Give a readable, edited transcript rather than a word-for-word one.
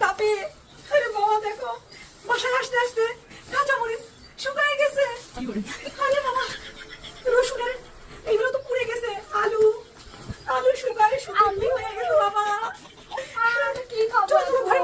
তাপে। আরে বাবা দেখো, বাসায় আসতে আসতে কাঁচামরিচ শুকায় গেছে। আরে বাবা, রসুনের এইগুলো তো পুড়ে গেছে। আলু আলু শুকায় শুকিয়ে হয়ে গেছে বাবা। কি খবর?